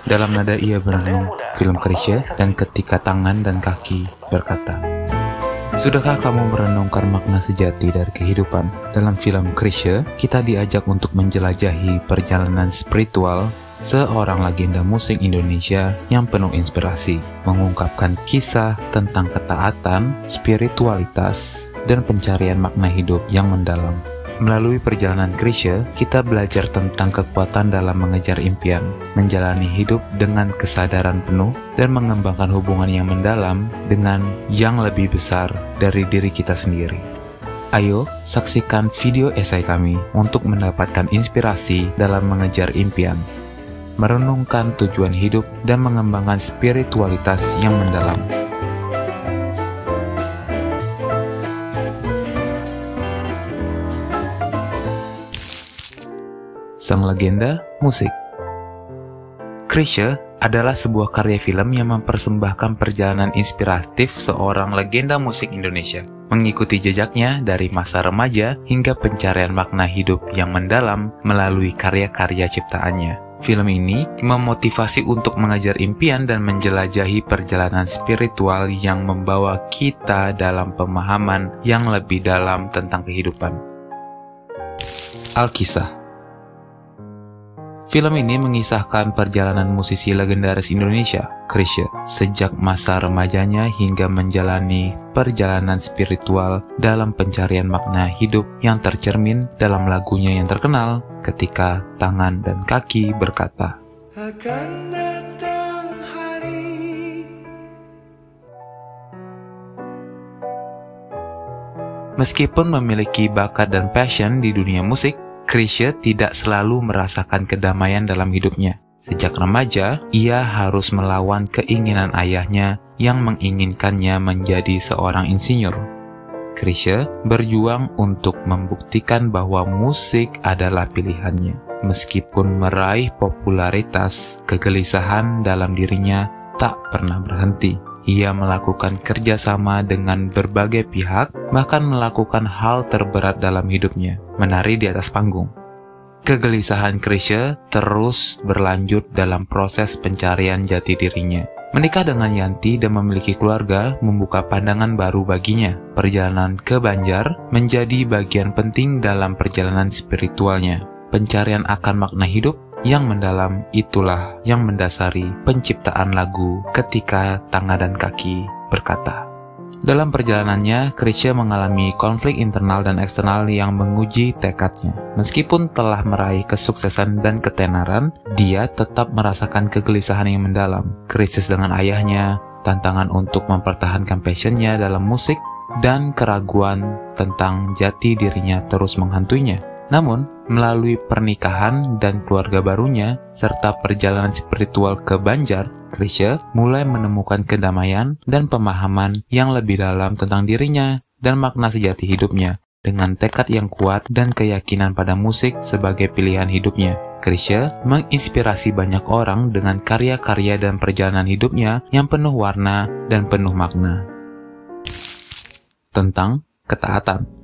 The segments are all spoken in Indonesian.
Dalam nada ia berenung film Krisye dan ketika tangan dan kaki berkata. Sudahkah kamu merenungkan makna sejati dari kehidupan? Dalam film Krisye, kita diajak untuk menjelajahi perjalanan spiritual seorang legenda musik Indonesia yang penuh inspirasi, mengungkapkan kisah tentang ketaatan, spiritualitas, dan pencarian makna hidup yang mendalam. Melalui perjalanan Krisye, kita belajar tentang kekuatan dalam mengejar impian, menjalani hidup dengan kesadaran penuh, dan mengembangkan hubungan yang mendalam dengan yang lebih besar dari diri kita sendiri. Ayo, saksikan video esai kami untuk mendapatkan inspirasi dalam mengejar impian, merenungkan tujuan hidup, dan mengembangkan spiritualitas yang mendalam. Sang legenda musik. Krisye adalah sebuah karya film yang mempersembahkan perjalanan inspiratif seorang legenda musik Indonesia, mengikuti jejaknya dari masa remaja hingga pencarian makna hidup yang mendalam melalui karya-karya ciptaannya. Film ini memotivasi untuk mengejar impian dan menjelajahi perjalanan spiritual yang membawa kita dalam pemahaman yang lebih dalam tentang kehidupan. Alkisah. Film ini mengisahkan perjalanan musisi legendaris Indonesia, Krisye, sejak masa remajanya hingga menjalani perjalanan spiritual dalam pencarian makna hidup yang tercermin dalam lagunya yang terkenal, Ketika Tangan dan Kaki Berkata. Akan datang hari. Meskipun memiliki bakat dan passion di dunia musik, Krisye tidak selalu merasakan kedamaian dalam hidupnya. Sejak remaja, ia harus melawan keinginan ayahnya yang menginginkannya menjadi seorang insinyur. Krisye berjuang untuk membuktikan bahwa musik adalah pilihannya. Meskipun meraih popularitas, kegelisahan dalam dirinya tak pernah berhenti. Ia melakukan kerjasama dengan berbagai pihak, bahkan melakukan hal terberat dalam hidupnya, menari di atas panggung. Kegelisahan Krisye terus berlanjut dalam proses pencarian jati dirinya. Menikah dengan Yanti dan memiliki keluarga membuka pandangan baru baginya. Perjalanan ke Banjar menjadi bagian penting dalam perjalanan spiritualnya. Pencarian akan makna hidup yang mendalam itulah yang mendasari penciptaan lagu Ketika Tangan dan Kaki Berkata. Dalam perjalanannya, Krisye mengalami konflik internal dan eksternal yang menguji tekadnya. Meskipun telah meraih kesuksesan dan ketenaran, dia tetap merasakan kegelisahan yang mendalam. Krisis dengan ayahnya, tantangan untuk mempertahankan passionnya dalam musik, dan keraguan tentang jati dirinya terus menghantuinya. Namun, melalui pernikahan dan keluarga barunya, serta perjalanan spiritual ke Banjar, Krisye mulai menemukan kedamaian dan pemahaman yang lebih dalam tentang dirinya dan makna sejati hidupnya. Dengan tekad yang kuat dan keyakinan pada musik sebagai pilihan hidupnya, Krisye menginspirasi banyak orang dengan karya-karya dan perjalanan hidupnya yang penuh warna dan penuh makna. Tentang ketaatan.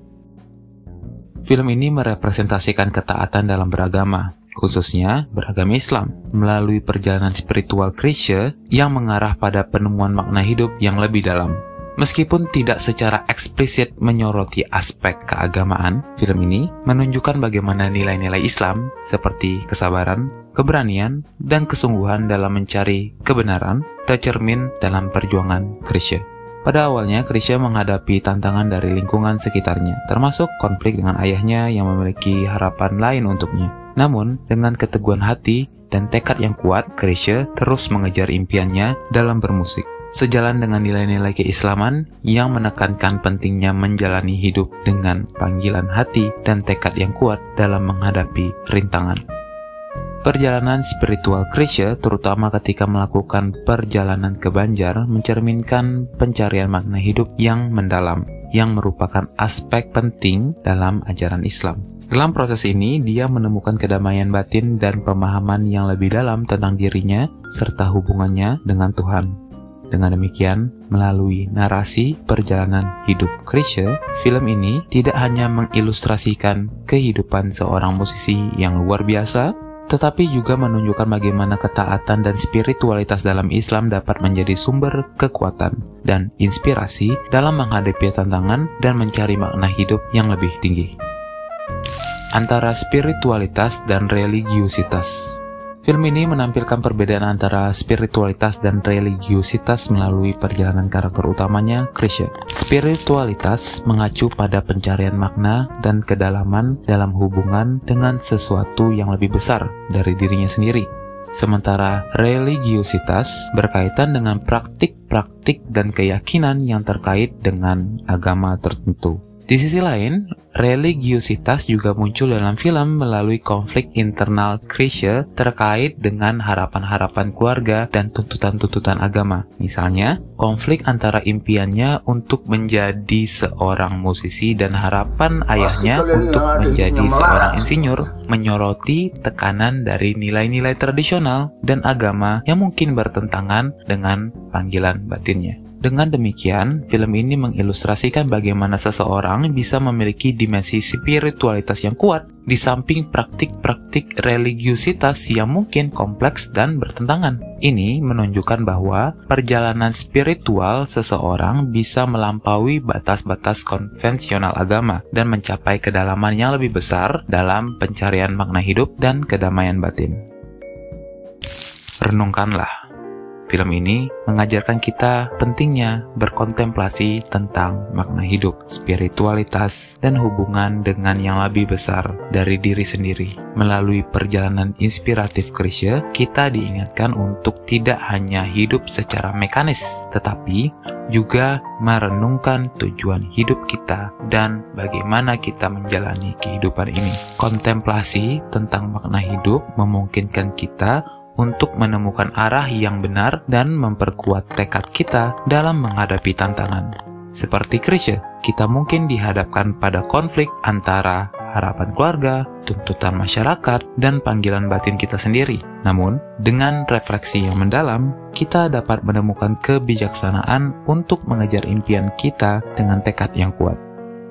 Film ini merepresentasikan ketaatan dalam beragama, khususnya beragama Islam, melalui perjalanan spiritual Krisye yang mengarah pada penemuan makna hidup yang lebih dalam. Meskipun tidak secara eksplisit menyoroti aspek keagamaan, film ini menunjukkan bagaimana nilai-nilai Islam seperti kesabaran, keberanian, dan kesungguhan dalam mencari kebenaran tercermin dalam perjuangan Krisye. Pada awalnya, Krisye menghadapi tantangan dari lingkungan sekitarnya, termasuk konflik dengan ayahnya yang memiliki harapan lain untuknya. Namun, dengan keteguhan hati dan tekad yang kuat, Krisye terus mengejar impiannya dalam bermusik. Sejalan dengan nilai-nilai keislaman yang menekankan pentingnya menjalani hidup dengan panggilan hati dan tekad yang kuat dalam menghadapi rintangan. Perjalanan spiritual Krisye, terutama ketika melakukan perjalanan ke Banjar, mencerminkan pencarian makna hidup yang mendalam, yang merupakan aspek penting dalam ajaran Islam. Dalam proses ini, dia menemukan kedamaian batin dan pemahaman yang lebih dalam tentang dirinya, serta hubungannya dengan Tuhan. Dengan demikian, melalui narasi perjalanan hidup Krisye, film ini tidak hanya mengilustrasikan kehidupan seorang musisi yang luar biasa, tetapi juga menunjukkan bagaimana ketaatan dan spiritualitas dalam Islam dapat menjadi sumber kekuatan dan inspirasi dalam menghadapi tantangan dan mencari makna hidup yang lebih tinggi. Antara spiritualitas dan religiusitas. Film ini menampilkan perbedaan antara spiritualitas dan religiusitas melalui perjalanan karakter utamanya, Krisha. Spiritualitas mengacu pada pencarian makna dan kedalaman dalam hubungan dengan sesuatu yang lebih besar dari dirinya sendiri. Sementara religiusitas berkaitan dengan praktik-praktik dan keyakinan yang terkait dengan agama tertentu. Di sisi lain, religiusitas juga muncul dalam film melalui konflik internal Krisha terkait dengan harapan-harapan keluarga dan tuntutan-tuntutan agama. Misalnya, konflik antara impiannya untuk menjadi seorang musisi dan harapan ayahnya untuk menjadi seorang insinyur menyoroti tekanan dari nilai-nilai tradisional dan agama yang mungkin bertentangan dengan panggilan batinnya. Dengan demikian, film ini mengilustrasikan bagaimana seseorang bisa memiliki dimensi spiritualitas yang kuat di samping praktik-praktik religiusitas yang mungkin kompleks dan bertentangan. Ini menunjukkan bahwa perjalanan spiritual seseorang bisa melampaui batas-batas konvensional agama dan mencapai kedalaman yang lebih besar dalam pencarian makna hidup dan kedamaian batin. Renungkanlah. Film ini mengajarkan kita pentingnya berkontemplasi tentang makna hidup, spiritualitas, dan hubungan dengan yang lebih besar dari diri sendiri. Melalui perjalanan inspiratif Krisha, kita diingatkan untuk tidak hanya hidup secara mekanis, tetapi juga merenungkan tujuan hidup kita dan bagaimana kita menjalani kehidupan ini. Kontemplasi tentang makna hidup memungkinkan kita untuk menemukan arah yang benar dan memperkuat tekad kita dalam menghadapi tantangan. Seperti Krisha, kita mungkin dihadapkan pada konflik antara harapan keluarga, tuntutan masyarakat, dan panggilan batin kita sendiri. Namun, dengan refleksi yang mendalam, kita dapat menemukan kebijaksanaan untuk mengejar impian kita dengan tekad yang kuat.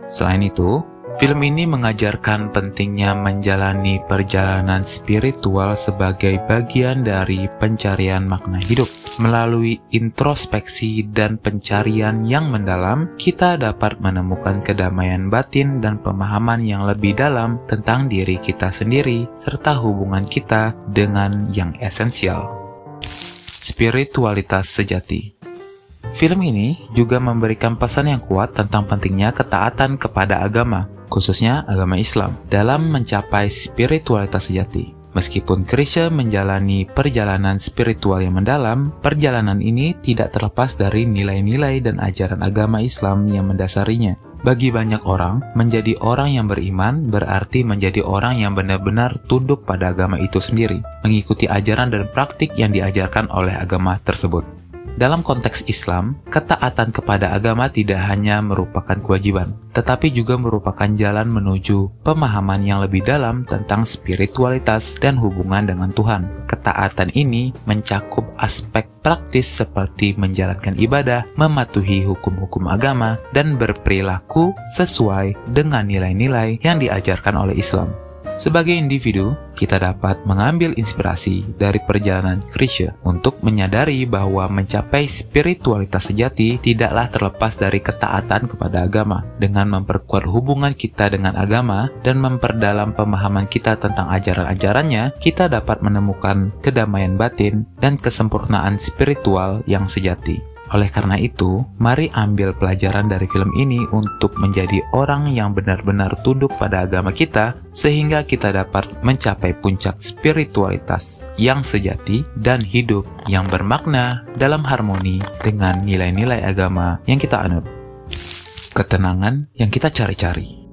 Selain itu, film ini mengajarkan pentingnya menjalani perjalanan spiritual sebagai bagian dari pencarian makna hidup. Melalui introspeksi dan pencarian yang mendalam, kita dapat menemukan kedamaian batin dan pemahaman yang lebih dalam tentang diri kita sendiri, serta hubungan kita dengan yang esensial. Spiritualitas sejati. Film ini juga memberikan pesan yang kuat tentang pentingnya ketaatan kepada agama, khususnya agama Islam, dalam mencapai spiritualitas sejati. Meskipun Krisha menjalani perjalanan spiritual yang mendalam, perjalanan ini tidak terlepas dari nilai-nilai dan ajaran agama Islam yang mendasarinya. Bagi banyak orang, menjadi orang yang beriman berarti menjadi orang yang benar-benar tunduk pada agama itu sendiri, mengikuti ajaran dan praktik yang diajarkan oleh agama tersebut. Dalam konteks Islam, ketaatan kepada agama tidak hanya merupakan kewajiban, tetapi juga merupakan jalan menuju pemahaman yang lebih dalam tentang spiritualitas dan hubungan dengan Tuhan. Ketaatan ini mencakup aspek praktis seperti menjalankan ibadah, mematuhi hukum-hukum agama, dan berperilaku sesuai dengan nilai-nilai yang diajarkan oleh Islam. Sebagai individu, kita dapat mengambil inspirasi dari perjalanan Krisha untuk menyadari bahwa mencapai spiritualitas sejati tidaklah terlepas dari ketaatan kepada agama. Dengan memperkuat hubungan kita dengan agama dan memperdalam pemahaman kita tentang ajaran-ajarannya, kita dapat menemukan kedamaian batin dan kesempurnaan spiritual yang sejati. Oleh karena itu, mari ambil pelajaran dari film ini untuk menjadi orang yang benar-benar tunduk pada agama kita, sehingga kita dapat mencapai puncak spiritualitas yang sejati dan hidup yang bermakna dalam harmoni dengan nilai-nilai agama yang kita anut. Ketenangan yang kita cari-cari.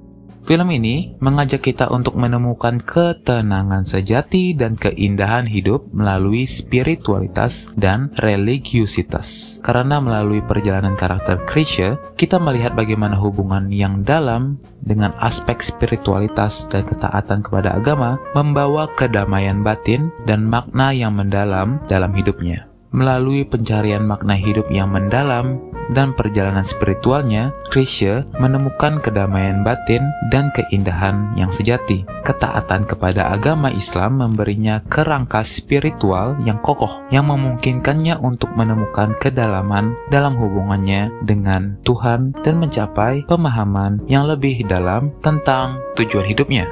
Film ini mengajak kita untuk menemukan ketenangan sejati dan keindahan hidup melalui spiritualitas dan religiusitas. Karena melalui perjalanan karakter Krisha, kita melihat bagaimana hubungan yang dalam dengan aspek spiritualitas dan ketaatan kepada agama membawa kedamaian batin dan makna yang mendalam dalam hidupnya. Melalui pencarian makna hidup yang mendalam dan perjalanan spiritualnya, Chrisye menemukan kedamaian batin dan keindahan yang sejati. Ketaatan kepada agama Islam memberinya kerangka spiritual yang kokoh, yang memungkinkannya untuk menemukan kedalaman dalam hubungannya dengan Tuhan dan mencapai pemahaman yang lebih dalam tentang tujuan hidupnya.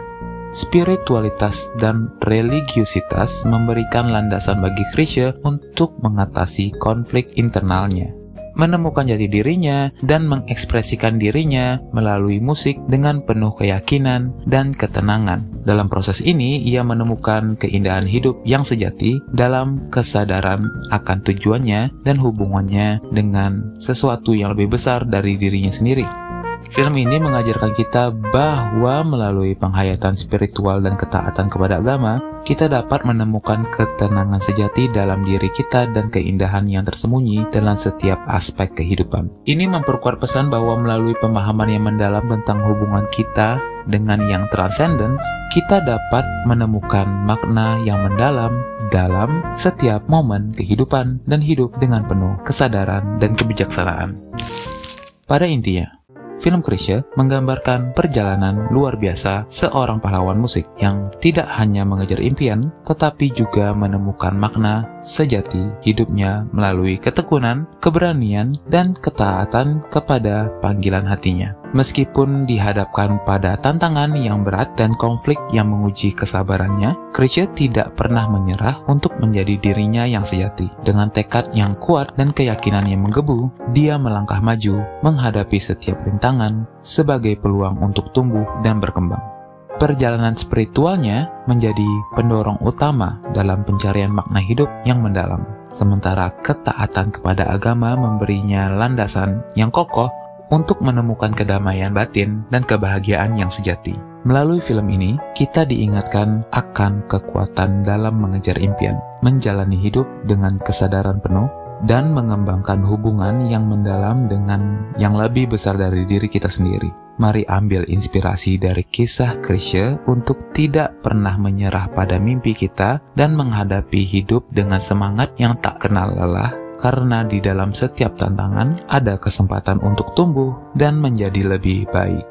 Spiritualitas dan religiusitas memberikan landasan bagi Chrisye untuk mengatasi konflik internalnya, menemukan jati dirinya, dan mengekspresikan dirinya melalui musik dengan penuh keyakinan dan ketenangan. Dalam proses ini, ia menemukan keindahan hidup yang sejati dalam kesadaran akan tujuannya dan hubungannya dengan sesuatu yang lebih besar dari dirinya sendiri. Film ini mengajarkan kita bahwa melalui penghayatan spiritual dan ketaatan kepada agama, kita dapat menemukan ketenangan sejati dalam diri kita dan keindahan yang tersembunyi dalam setiap aspek kehidupan. Ini memperkuat pesan bahwa melalui pemahaman yang mendalam tentang hubungan kita dengan yang transcendence, kita dapat menemukan makna yang mendalam dalam setiap momen kehidupan dan hidup dengan penuh kesadaran dan kebijaksanaan. Pada intinya, film Chrisye menggambarkan perjalanan luar biasa seorang pahlawan musik yang tidak hanya mengejar impian, tetapi juga menemukan makna sejati hidupnya melalui ketekunan, keberanian, dan ketaatan kepada panggilan hatinya. Meskipun dihadapkan pada tantangan yang berat dan konflik yang menguji kesabarannya, Chrisye tidak pernah menyerah untuk menjadi dirinya yang sejati. Dengan tekad yang kuat dan keyakinan yang menggebu, dia melangkah maju menghadapi setiap rintangan sebagai peluang untuk tumbuh dan berkembang. Perjalanan spiritualnya menjadi pendorong utama dalam pencarian makna hidup yang mendalam, sementara ketaatan kepada agama memberinya landasan yang kokoh untuk menemukan kedamaian batin dan kebahagiaan yang sejati. Melalui film ini, kita diingatkan akan kekuatan dalam mengejar impian, menjalani hidup dengan kesadaran penuh, dan mengembangkan hubungan yang mendalam dengan yang lebih besar dari diri kita sendiri. Mari ambil inspirasi dari kisah Chrisye untuk tidak pernah menyerah pada mimpi kita dan menghadapi hidup dengan semangat yang tak kenal lelah, karena di dalam setiap tantangan ada kesempatan untuk tumbuh dan menjadi lebih baik.